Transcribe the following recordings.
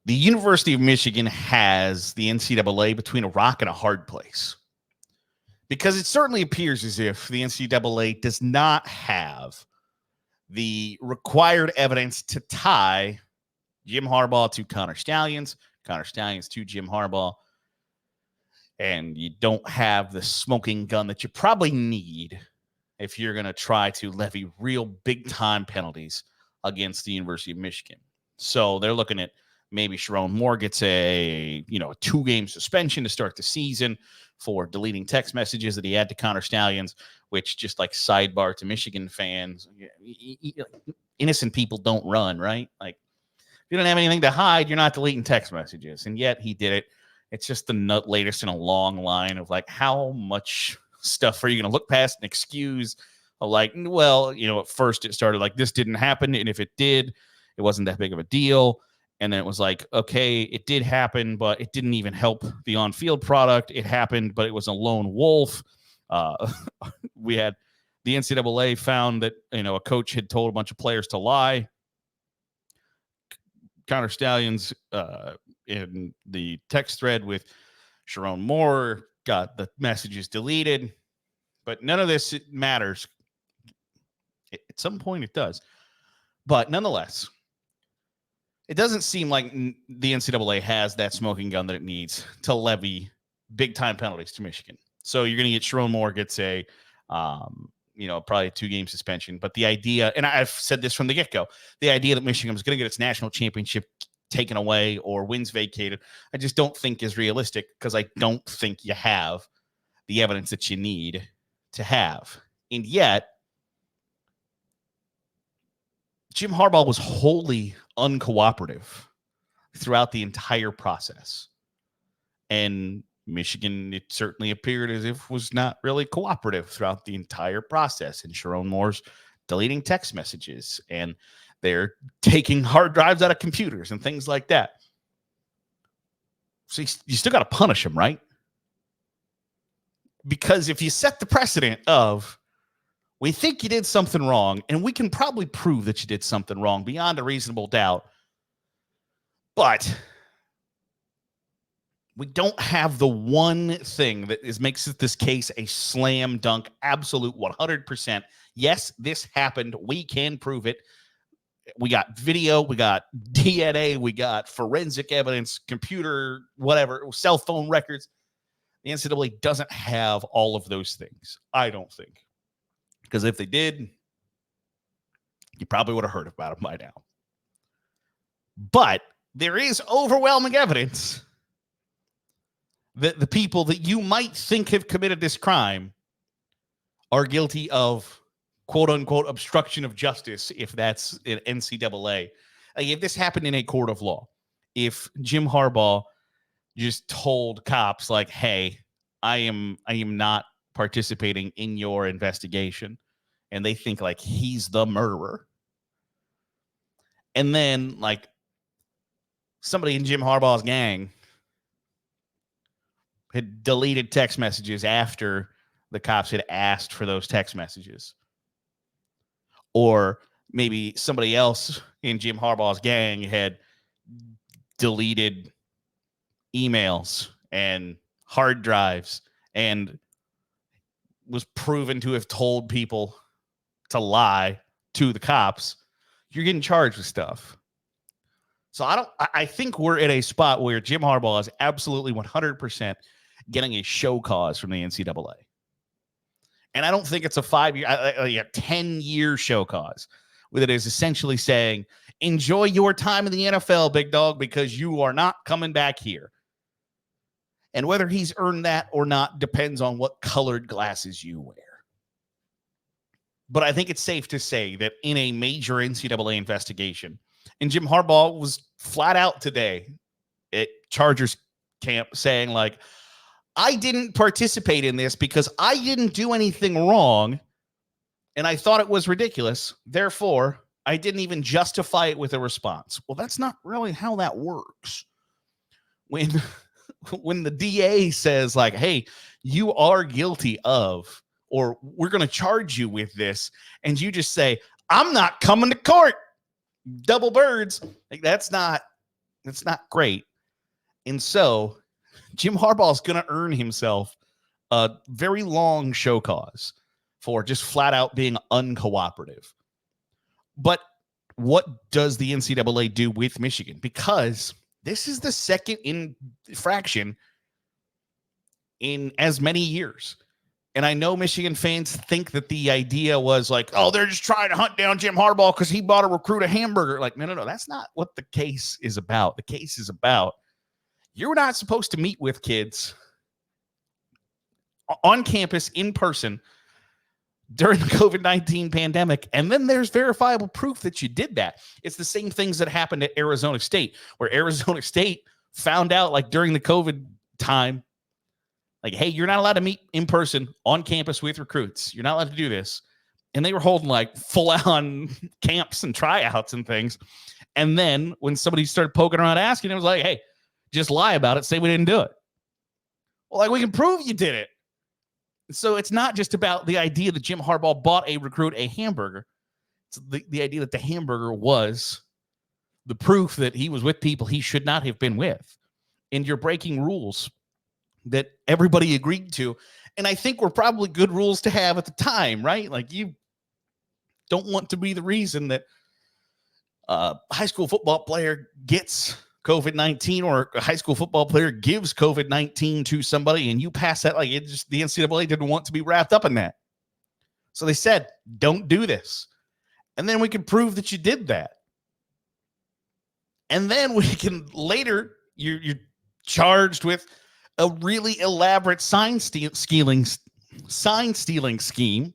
The University of Michigan has the NCAA between a rock and a hard place, because it certainly appears as if the NCAA does not have the required evidence to tie Jim Harbaugh to Connor Stallions to Jim Harbaugh, and you don't have the smoking gun that you probably need if you're going to try to levy real big-time penalties against the University of Michigan. So they're looking at maybe Sharon Moore gets a 2-game suspension to start the season for deleting text messages that he had to Connor Stallions, which, just like sidebar to Michigan fans, innocent people don't run, right? Like, if you don't have anything to hide, you're not deleting text messages. And yet he did it. It's just the latest in a long line of, like, how much stuff are you going to look past and excuse? Like, well, at first it started like this didn't happen, and if it did, it wasn't that big of a deal. And then it was like, okay, it did happen, but it didn't even help the on-field product. It happened, but it was a lone wolf. We had the NCAA found that, a coach had told a bunch of players to lie. Connor Stallions in the text thread with Sharon Moore got the messages deleted, but none of this matters. At some point it does. But nonetheless, it doesn't seem like the NCAA has that smoking gun that it needs to levy big-time penalties to Michigan. So you're going to get Sharon Moore gets a, probably a 2-game suspension. But the idea, and I've said this from the get-go, the idea that Michigan was going to get its national championship taken away or wins vacated, I just don't think is realistic, because I don't think you have the evidence that you need to have. And yet, Jim Harbaugh was wholly uncooperative throughout the entire process. And Michigan, it certainly appeared as if was not really cooperative throughout the entire process. And Sharon Moore's deleting text messages, and they're taking hard drives out of computers and things like that. So you still got to punish them, right? Because if you set the precedent of, we think you did something wrong, and we can probably prove that you did something wrong beyond a reasonable doubt, but we don't have the one thing that makes this case a slam dunk, absolute 100%. Yes, this happened. We can prove it. We got video, we got DNA, we got forensic evidence, computer, whatever, cell phone records. The NCAA doesn't have all of those things, I don't think. Because if they did, you probably would have heard about them by now. But there is overwhelming evidence that the people that you might think have committed this crime are guilty of quote-unquote obstruction of justice, if that's an NCAA. Like, if this happened in a court of law, if Jim Harbaugh just told cops, like, hey, I am not participating in your investigation, and they think like he's the murderer, and then like somebody in Jim Harbaugh's gang had deleted text messages after the cops had asked for those text messages, or maybe somebody else in Jim Harbaugh's gang had deleted emails and hard drives and was proven to have told people to lie to the cops, you're getting charged with stuff. So I think we're at a spot where Jim Harbaugh is absolutely 100% getting a show cause from the NCAA. And I don't think it's a 5-year, a 10-year show cause, that is essentially saying, enjoy your time in the NFL, big dog, because you are not coming back here. And whether he's earned that or not depends on what colored glasses you wear. But I think it's safe to say that in a major NCAA investigation, and Jim Harbaugh was flat out today at Chargers camp saying, like, I didn't participate in this because I didn't do anything wrong, and I thought it was ridiculous. Therefore, I didn't even justify it with a response. Well, that's not really how that works. When the DA says, like, hey, you are guilty of, or we're going to charge you with this, and you just say, I'm not coming to court, double birds, like, that's not It's not great. And so Jim Harbaugh is going to earn himself a very long show cause for just flat out being uncooperative. But what does the NCAA do with Michigan? Because this is the second infraction in as many years. And I know Michigan fans think that the idea was like, oh, they're just trying to hunt down Jim Harbaugh because he bought a recruit a hamburger. Like, no. That's not what the case is about. The case is about you're not supposed to meet with kids on campus in person during the COVID-19 pandemic. And then there's verifiable proof that you did that. It's the same things that happened at Arizona State, where Arizona State found out like during the COVID time, like, hey, you're not allowed to meet in person on campus with recruits. You're not allowed to do this. And they were holding like full-on camps and tryouts and things. And then when somebody started poking around asking, it was like, hey, just lie about it. Say we didn't do it. Well, like, we can prove you did it. So it's not just about the idea that Jim Harbaugh bought a recruit a hamburger. It's the idea that the hamburger was the proof that he was with people he should not have been with. And you're breaking rules that everybody agreed to. And I think were probably good rules to have at the time, right? Like, you don't want to be the reason that a high school football player gets COVID-19 or a high school football player gives COVID-19 to somebody and you pass that. Like, it just, the NCAA didn't want to be wrapped up in that. So they said, don't do this. And then we can prove that you did that. And then we can later, you're charged with a really elaborate sign stealing scheme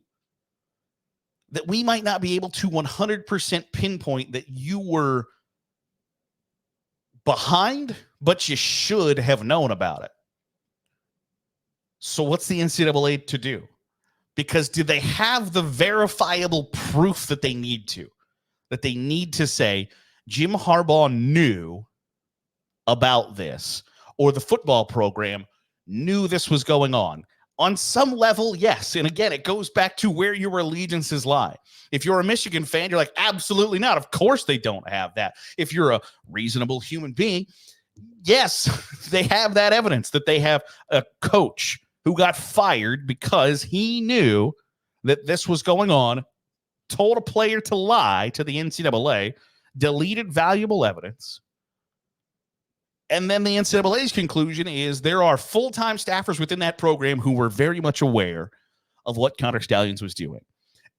that we might not be able to 100% pinpoint that you were behind, but you should have known about it. So what's the NCAA to do? Because do they have the verifiable proof that they need to? That they need to say, Jim Harbaugh knew about this, or the football program knew this was going on. On some level, yes. And again, it goes back to where your allegiances lie. If you're a Michigan fan, you're like, absolutely not. Of course they don't have that. If you're a reasonable human being, yes, they have that evidence that they have a coach who got fired because he knew that this was going on, told a player to lie to the NCAA, deleted valuable evidence. And then the NCAA's conclusion is there are full-time staffers within that program who were very much aware of what Connor Stalions was doing.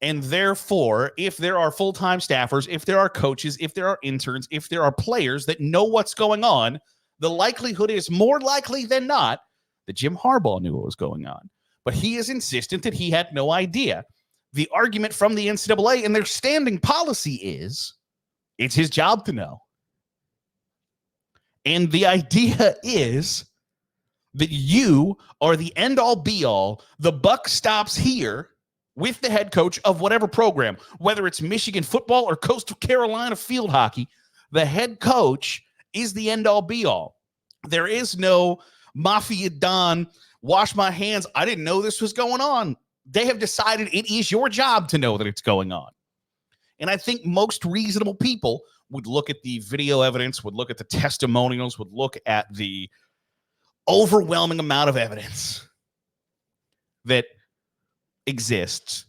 And therefore, if there are full-time staffers, if there are coaches, if there are interns, if there are players that know what's going on, the likelihood is more likely than not that Jim Harbaugh knew what was going on. But he is insistent that he had no idea. The argument from the NCAA and their standing policy is it's his job to know. And the idea is that you are the end-all, be-all. The buck stops here with the head coach of whatever program, whether it's Michigan football or Coastal Carolina field hockey. The head coach is the end-all, be-all. There is no Mafia Don, wash my hands, I didn't know this was going on. They have decided it is your job to know that it's going on. And I think most reasonable people would look at the video evidence, would look at the testimonials, would look at the overwhelming amount of evidence that exists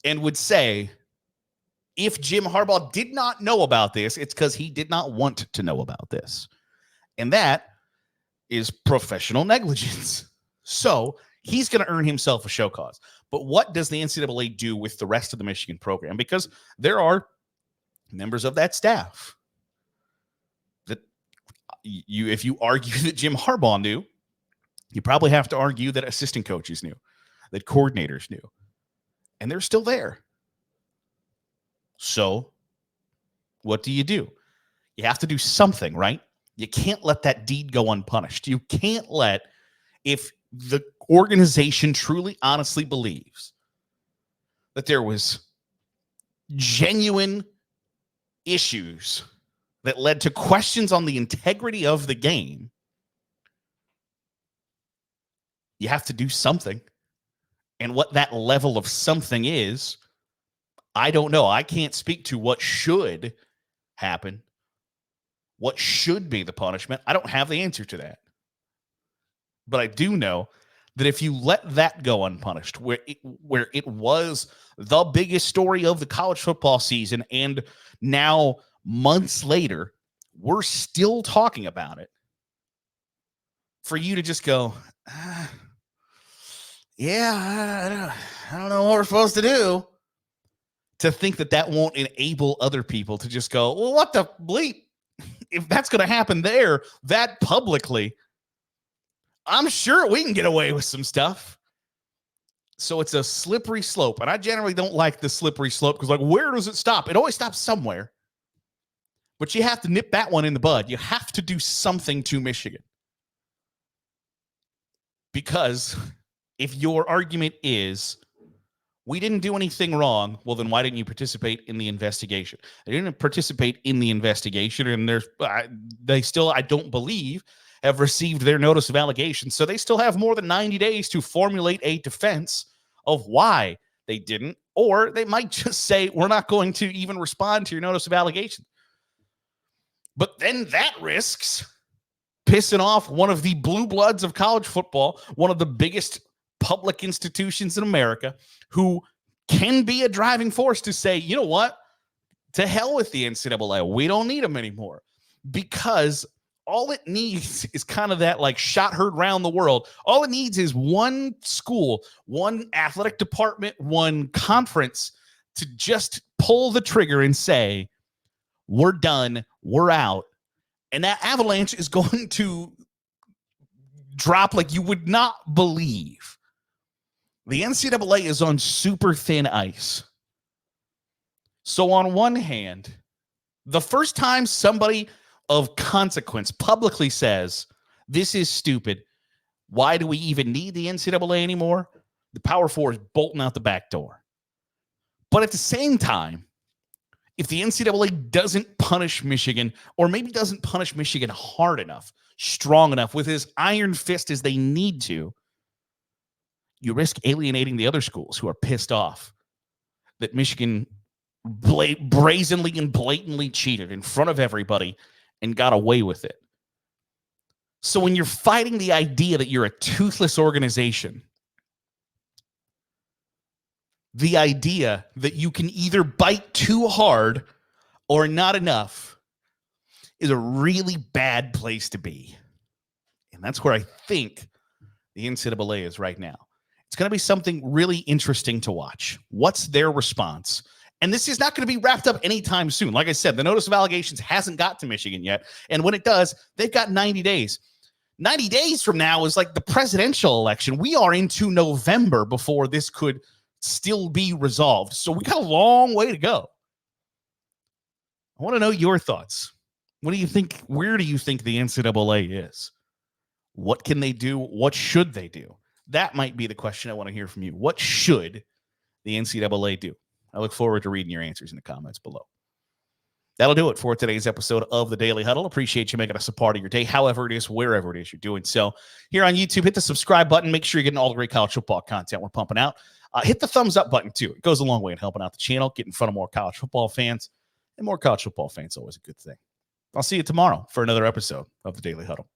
and would say, if Jim Harbaugh did not know about this, it's because he did not want to know about this. And that is professional negligence. So he's going to earn himself a show cause. But what does the NCAA do with the rest of the Michigan program? Because there are members of that staff that if you argue that Jim Harbaugh knew, you probably have to argue that assistant coaches knew, that coordinators knew, and they're still there. So what do? You have to do something, right? You can't let that deed go unpunished. You can't let, if the organization truly, honestly believes that there was genuine issues that led to questions on the integrity of the game, you have to do something. And what that level of something is, I don't know. I can't speak to what should happen. what should be the punishment, I don't have the answer to that. But I do know that if you let that go unpunished, where it was the biggest story of the college football season, and now months later, we're still talking about it, for you to just go, yeah, I don't know what we're supposed to do, to think that won't enable other people to just go, well, what the bleep? If that's going to happen there, that publicly, I'm sure we can get away with some stuff. So it's a slippery slope. And I generally don't like the slippery slope because, like, where does it stop? It always stops somewhere. But you have to nip that one in the bud. You have to do something to Michigan. Because if your argument is, we didn't do anything wrong, well, then why didn't you participate in the investigation? They didn't participate in the investigation, and they still, I don't believe, have received their notice of allegations. So they still have more than 90 days to formulate a defense of why they didn't, or they might just say, we're not going to even respond to your notice of allegation. But then that risks pissing off one of the blue bloods of college football, one of the biggest public institutions in America, who can be a driving force to say, you know what, to hell with the NCAA. We don't need them anymore. Because all it needs is kind of that, like, shot heard round the world. All it needs is one school, one athletic department, one conference to just pull the trigger and say, we're done, we're out. And that avalanche is going to drop like you would not believe. The NCAA is on super thin ice. So on one hand, the first time somebody of consequence publicly says, this is stupid, why do we even need the NCAA anymore? The Power Four is bolting out the back door. But at the same time, if the NCAA doesn't punish Michigan, or maybe doesn't punish Michigan hard enough, strong enough, with as iron fist as they need to, you risk alienating the other schools who are pissed off that Michigan brazenly and blatantly cheated in front of everybody and got away with it. So when you're fighting the idea that you're a toothless organization, the idea that you can either bite too hard or not enough is a really bad place to be. And that's where I think the NCAA is right now. It's going to be something really interesting to watch. What's their response? And this is not going to be wrapped up anytime soon. Like I said, the notice of allegations hasn't got to Michigan yet. And when it does, they've got 90 days. 90 days from now is like the presidential election. We are into November before this could still be resolved. So we got a long way to go. I want to know your thoughts. What do you think? Where do you think the NCAA is? What can they do? What should they do? That might be the question I want to hear from you. What should the NCAA do? I look forward to reading your answers in the comments below. That'll do it for today's episode of the Daily Huddle. Appreciate you making us a part of your day, however it is, wherever it is you're doing so. Here on YouTube, hit the subscribe button. Make sure you're getting all the great college football content we're pumping out. Hit the thumbs up button, too. It goes a long way in helping out the channel, getting in front of more college football fans. And more college football fans, always a good thing. I'll see you tomorrow for another episode of the Daily Huddle.